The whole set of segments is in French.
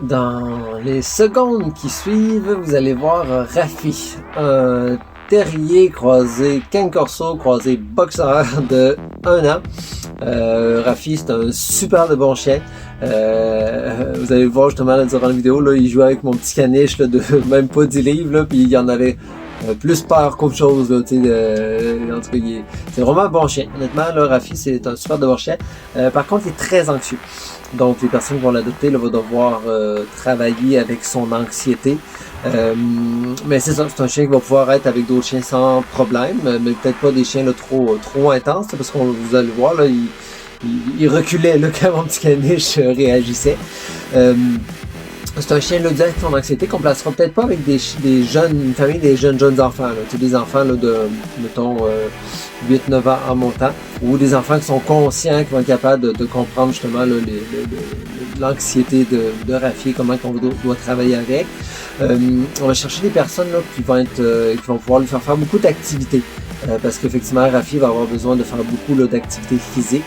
Dans les secondes qui suivent, vous allez voir Rafi, un terrier croisé Cane Corso, croisé boxeur de 1 an. Rafi, c'est un super de bon chien. Vous allez le voir justement là, durant la vidéo, là, il jouait avec mon petit caniche là, de même pas 10 livres, là, puis il y en avait plus peur qu'autre chose. Là, en tout cas, c'est vraiment un bon chien. Honnêtement, là, Rafi, c'est un super de bon chien. Par contre, il est très anxieux. Donc, les personnes qui vont l'adopter vont devoir travailler avec son anxiété. Mais c'est ça, c'est un chien qui va pouvoir être avec d'autres chiens sans problème, mais peut-être pas des chiens là, trop intenses, parce qu'on vous allez voir, là, il reculait là, quand mon petit caniche réagissait. C'est un chien là, direct avec son anxiété qu'on placera peut-être pas avec des jeunes, une famille des jeunes enfants, là, des enfants là, de, mettons, 8-9 ans en montant, ou des enfants qui sont conscients, qui vont être capables de comprendre justement là, l'anxiété de Rafi, comment on doit travailler avec. On va chercher des personnes là, qui vont pouvoir lui faire beaucoup d'activités, parce qu'effectivement Rafi va avoir besoin de faire beaucoup là, d'activités physiques.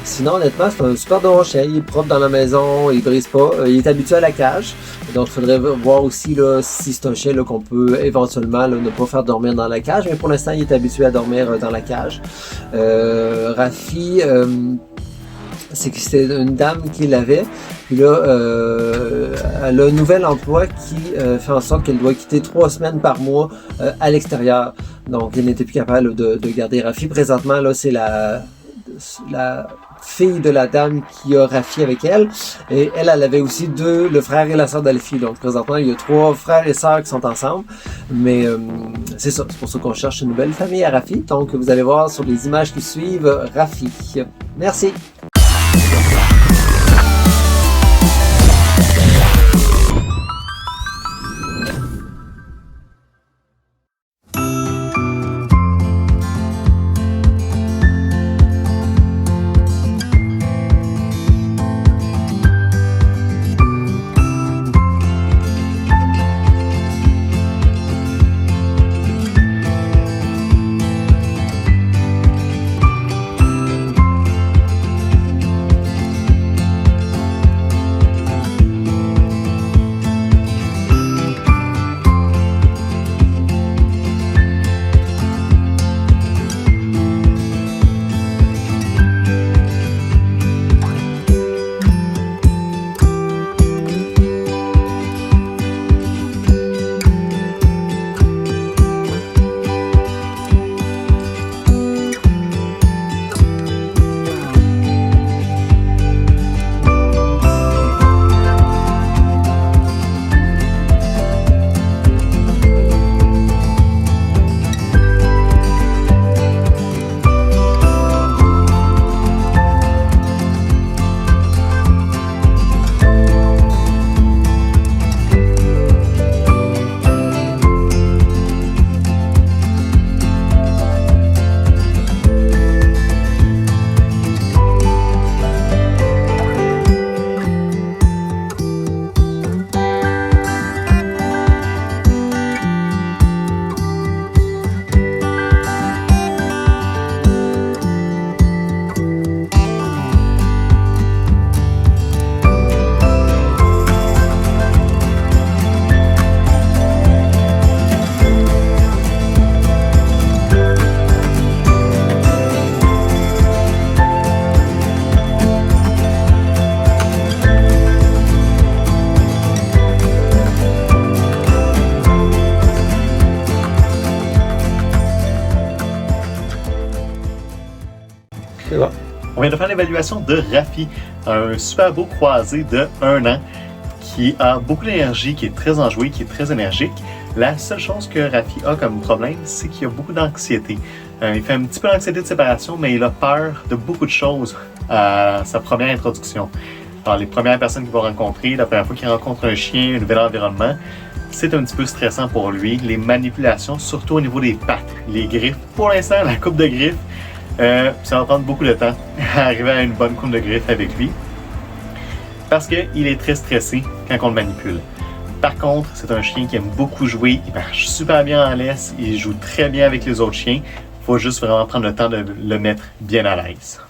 Sinon, honnêtement, c'est un super bon chien. Il est propre dans la maison, il brise pas. Il est habitué à la cage. Donc, il faudrait voir aussi là, si c'est un chien là, qu'on peut éventuellement là, ne pas faire dormir dans la cage. Mais pour l'instant, il est habitué à dormir dans la cage. Rafi, c'était une dame qui l'avait. Puis là, elle a un nouvel emploi qui fait en sorte qu'elle doit quitter 3 semaines par mois à l'extérieur. Donc, elle n'était plus capable de garder Rafi. Présentement, là, c'est la fille de la dame qui a Rafi avec elle. Et elle avait aussi le frère et la sœur d'Alfie. Donc, présentement, il y a 3 frères et sœurs qui sont ensemble. Mais c'est ça. C'est pour ça qu'on cherche une nouvelle famille à Rafi. Donc, vous allez voir sur les images qui suivent Rafi. Merci. C'est bon. On vient de faire l'évaluation de Rafi, un super beau croisé de 1 an qui a beaucoup d'énergie, qui est très enjoué, qui est très énergique. La seule chose que Rafi a comme problème, c'est qu'il a beaucoup d'anxiété. Il fait un petit peu d'anxiété de séparation, mais il a peur de beaucoup de choses à sa première introduction. Alors, les premières personnes qu'il va rencontrer, la première fois qu'il rencontre un chien, un nouvel environnement, c'est un petit peu stressant pour lui. Les manipulations, surtout au niveau des pattes, les griffes. Pour l'instant, la coupe de griffes, ça va prendre beaucoup de temps à arriver à une bonne coupe de griffes avec lui. Parce qu'il est très stressé quand on le manipule. Par contre, c'est un chien qui aime beaucoup jouer, il marche super bien en laisse, il joue très bien avec les autres chiens. Il faut juste vraiment prendre le temps de le mettre bien à l'aise.